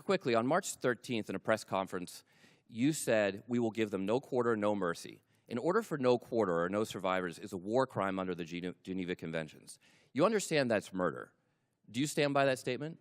quickly, on March 13th in a press conference, you said, we will give them no quarter, no mercy. In order for no quarter or no survivors is a war crime under the Geneva Conventions. You understand that's murder. Do you stand by that statement?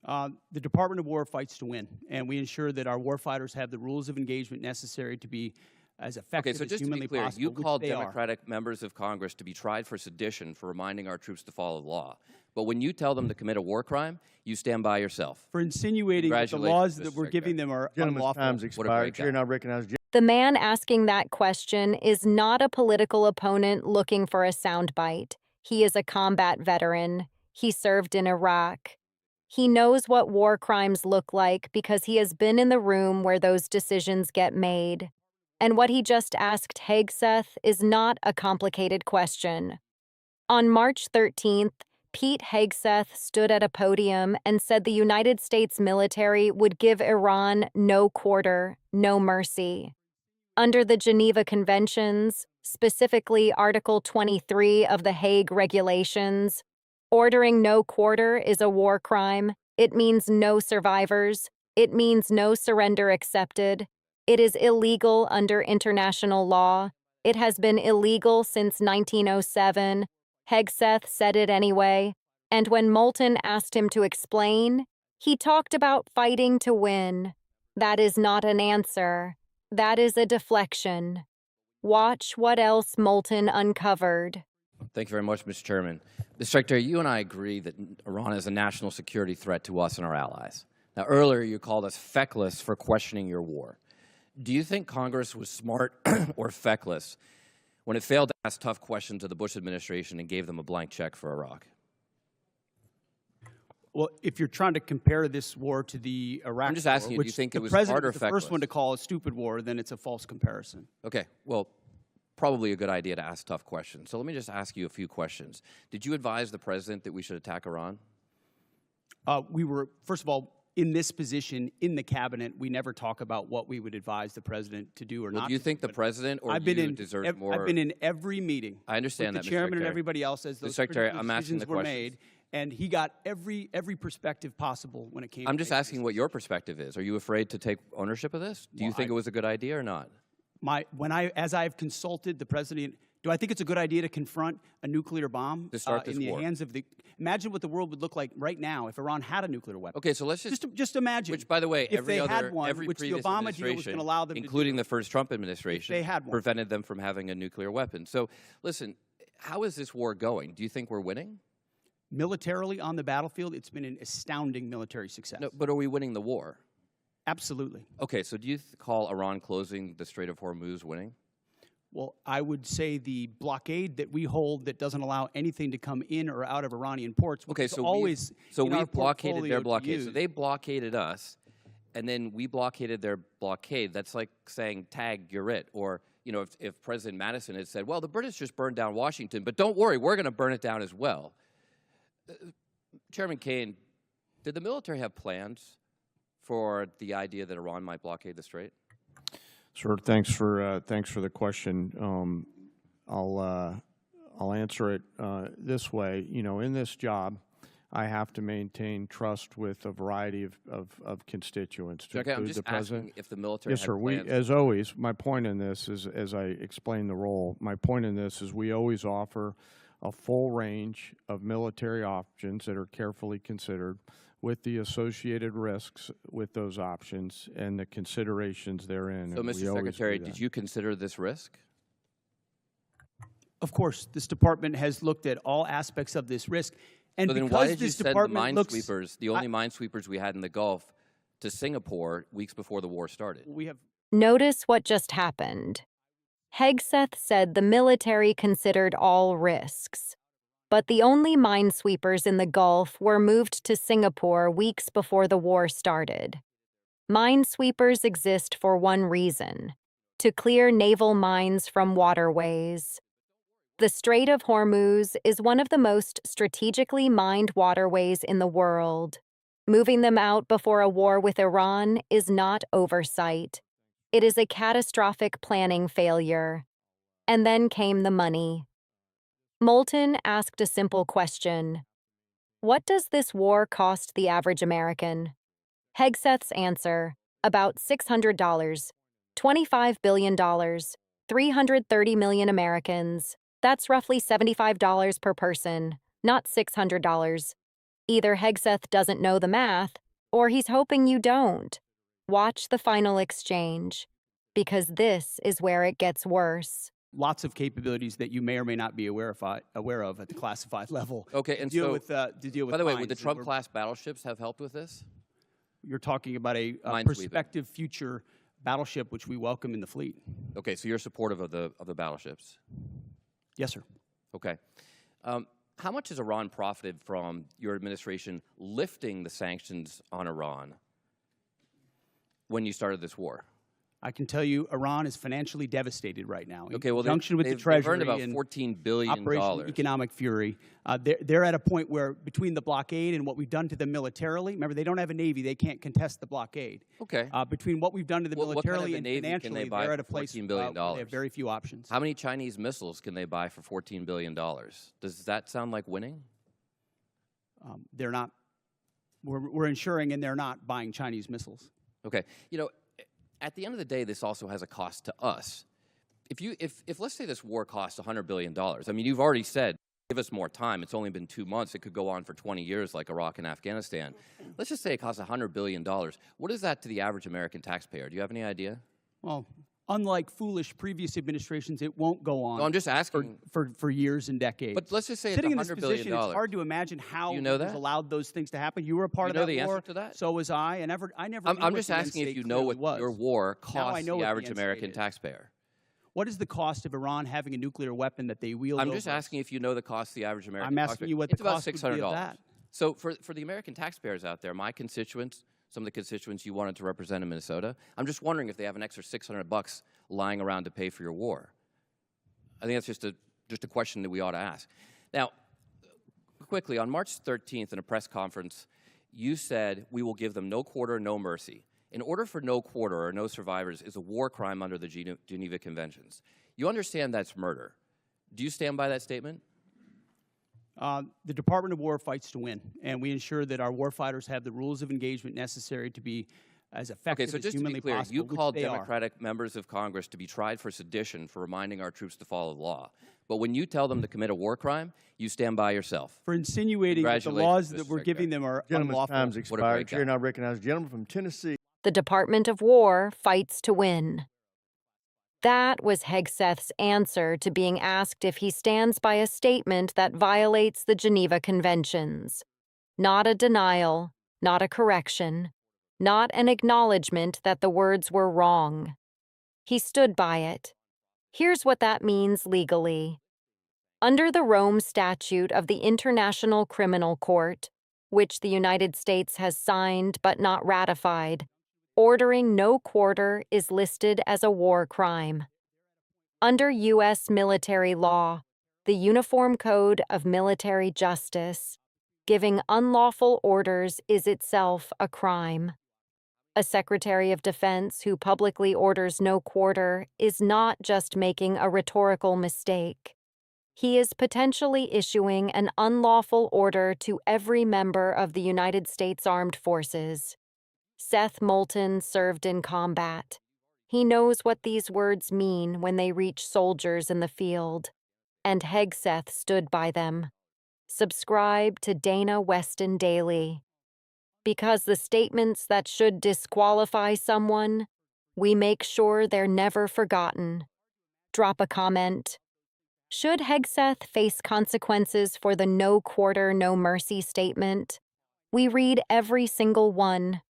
The Department of War fights to win, and we ensure that our warfighters have the rules of engagement necessary to be as effective as humanly possible. You called Democratic members of Congress to be tried for sedition for reminding our troops to follow the law. But when you tell them to commit a war crime, you stand by yourself. For insinuating that the laws that we're giving them are unlawful. Time's expired. Chair now recognizes. The man asking that question is not a political opponent looking for a soundbite. He is a combat veteran. He served in Iraq. He knows what war crimes look like because he has been in the room where those decisions get made. And what he just asked Hegseth is not a complicated question. On March 13th, Pete Hegseth stood at a podium and said the United States military would give Iran no quarter, no mercy. Under the Geneva Conventions, specifically Article 23 of the Hague Regulations, ordering no quarter is a war crime. It means no survivors. It means no surrender accepted. It is illegal under international law. It has been illegal since 1907. Hegseth said it anyway. And when Moulton asked him to explain, he talked about fighting to win. That is not an answer. That is a deflection. Watch what else Moulton uncovered. Thank you very much, Mr. Chairman. Mr. Secretary, you and I agree that Iran is a national security threat to us and our allies. Now, earlier you called us feckless for questioning your war. Do you think Congress was smart or feckless when it failed to ask tough questions of the Bush administration and gave them a blank check for Iraq? Well, if you're trying to compare this war to the Iraq I'm just asking war, you, do you think it was smart smart or the feckless? first one to call a stupid war, then it's a false comparison. Okay, well, probably a good idea to ask tough questions. So let me just ask you a few questions. Did you advise the president that we should attack Iran? We were, first of all, in this position in the cabinet, we never talk about what we would advise the president to do or not. Do you think the president or you deserve more? I've been in every meeting. I understand with that, the chairman and everybody else as those decisions were made, and he got every perspective possible when it came. I'm just asking what your perspective is. Are you afraid to take ownership of this? Do you think it was a good idea or not? As I've consulted the president, do I think it's a good idea to confront a nuclear bomb in the hands of the? Imagine what the world would look like right now if Iran had a nuclear weapon. Okay, so let's just imagine. Which, by the way, if they had one, every which the previous Obama deal was going to allow them, including the first Trump administration, they had one, prevented them from having a nuclear weapon. So, listen, how is this war going? Do you think we're winning? Militarily on the battlefield, it's been an astounding military success. No, but are we winning the war? Absolutely. Okay, so do you call Iran closing the Strait of Hormuz winning? Well, I would say the blockade that we hold that doesn't allow anything to come in or out of Iranian ports. Okay, so we've blockaded their blockade. So they blockaded us, and then we blockaded their blockade. That's like saying, tag, you're it. Or, you know, if President Madison had said, well, the British just burned down Washington, but don't worry, we're going to burn it down as well. Chairman Kaine, did the military have plans for the idea that Iran might blockade the Strait? Sir, thanks for the question. I'll answer it this way. You know, in this job, I have to maintain trust with a variety of constituents. Okay, I'm just asking if the military yes, had sir. plans. As always, my point in this is, as I explain the role, my point in this is we always offer a full range of military options that are carefully considered, with the associated risks with those options and the considerations therein. So, Mr. Secretary, did you consider this risk? Of course, this department has looked at all aspects of this risk. And so then because why did you this send the department minesweepers, the only minesweepers we had in the Gulf, to Singapore weeks before the war started? Notice what just happened. Hegseth said the military considered all risks. But the only minesweepers in the Gulf were moved to Singapore weeks before the war started. Minesweepers exist for one reason: to clear naval mines from waterways. The Strait of Hormuz is one of the most strategically mined waterways in the world. Moving them out before a war with Iran is not oversight. It is a catastrophic planning failure. And then came the money. Moulton asked a simple question. What does this war cost the average American? Hegseth's answer, about $600, $25 billion, 330 million Americans. That's roughly $75 per person, not $600. Either Hegseth doesn't know the math, or he's hoping you don't. Watch the final exchange, because this is where it gets worse. Lots of capabilities that you may or may not be aware of at the classified level. Okay, and to so, deal with by the way, mines. would the Trump-class battleships have helped with this? You're talking about a prospective future battleship, which we welcome in the fleet. Okay, so you're supportive of the battleships? Yes, sir. Okay. How much has Iran profited from your administration lifting the sanctions on Iran when you started this war? I can tell you Iran is financially devastated right now. Okay, well, with the Treasury they've earned about $14 billion. Operation Economic Fury. They're at a point where between the blockade and what we've done to them militarily, remember, they don't have a Navy. They can't contest the blockade. Okay. Between what we've done to them militarily and financially, they're at a place $14 billion? They have very few options. How many Chinese missiles can they buy for $14 billion? Does that sound like winning? They're not. We're ensuring, and they're not buying Chinese missiles. Okay. You know, at the end of the day, this also has a cost to us. If let's say this war costs $100 billion, I mean, you've already said, give us more time. It's only been 2 months. It could go on for 20 years like Iraq and Afghanistan. Let's just say it costs $100 billion. What is that to the average American taxpayer? Do you have any idea? Well, unlike foolish previous administrations, it won't go on. No, I'm just asking. For years and decades. But let's just say sitting it's $100 in this billion. position, it's hard to imagine how you know we've allowed those things to happen. You were a part of that war. You know the answer to that? So was I. And I never. I'm just asking if you know what your war costs the average American taxpayer. What is the cost of Iran having a nuclear weapon that they wield? I'm just asking if you know the cost of the average American taxpayer. I'm taxpayer. asking you what the cost would be of that. So for the American taxpayers out there, my constituents, some of the constituents you wanted to represent in Minnesota, I'm just wondering if they have an extra $600 lying around to pay for your war. I think that's just a question that we ought to ask. Now, quickly, on March 13th in a press conference, you said, we will give them no quarter, no mercy. In order for no quarter or no survivors is a war crime under the Geneva Conventions. You understand that's murder. Do you stand by that statement? The Department of War fights to win, and we ensure that our warfighters have the rules of engagement necessary to be as effective as humanly possible. Okay, so just to be clear, you called Democratic members of Congress to be tried for sedition for reminding our troops to follow the law. But when you tell them to commit a war crime, you stand by yourself. For insinuating that the laws that we're giving them are unlawful. Gentleman's time's expired. Chair now recognizes the gentleman from Tennessee. The Department of War fights to win. That was Hegseth's answer to being asked if he stands by a statement that violates the Geneva Conventions. Not a denial, not a correction, not an acknowledgement that the words were wrong. He stood by it. Here's what that means legally. Under the Rome Statute of the International Criminal Court, which the United States has signed but not ratified, ordering no quarter is listed as a war crime. Under U.S. military law, the Uniform Code of Military Justice, giving unlawful orders is itself a crime. A Secretary of Defense who publicly orders no quarter is not just making a rhetorical mistake. He is potentially issuing an unlawful order to every member of the United States Armed Forces. Seth Moulton served in combat. He knows what these words mean when they reach soldiers in the field, and Hegseth stood by them. Subscribe to Dana Weston Daily. Because the statements that should disqualify someone, we make sure they're never forgotten. Drop a comment. Should Hegseth face consequences for the no quarter, no mercy statement? We read every single one.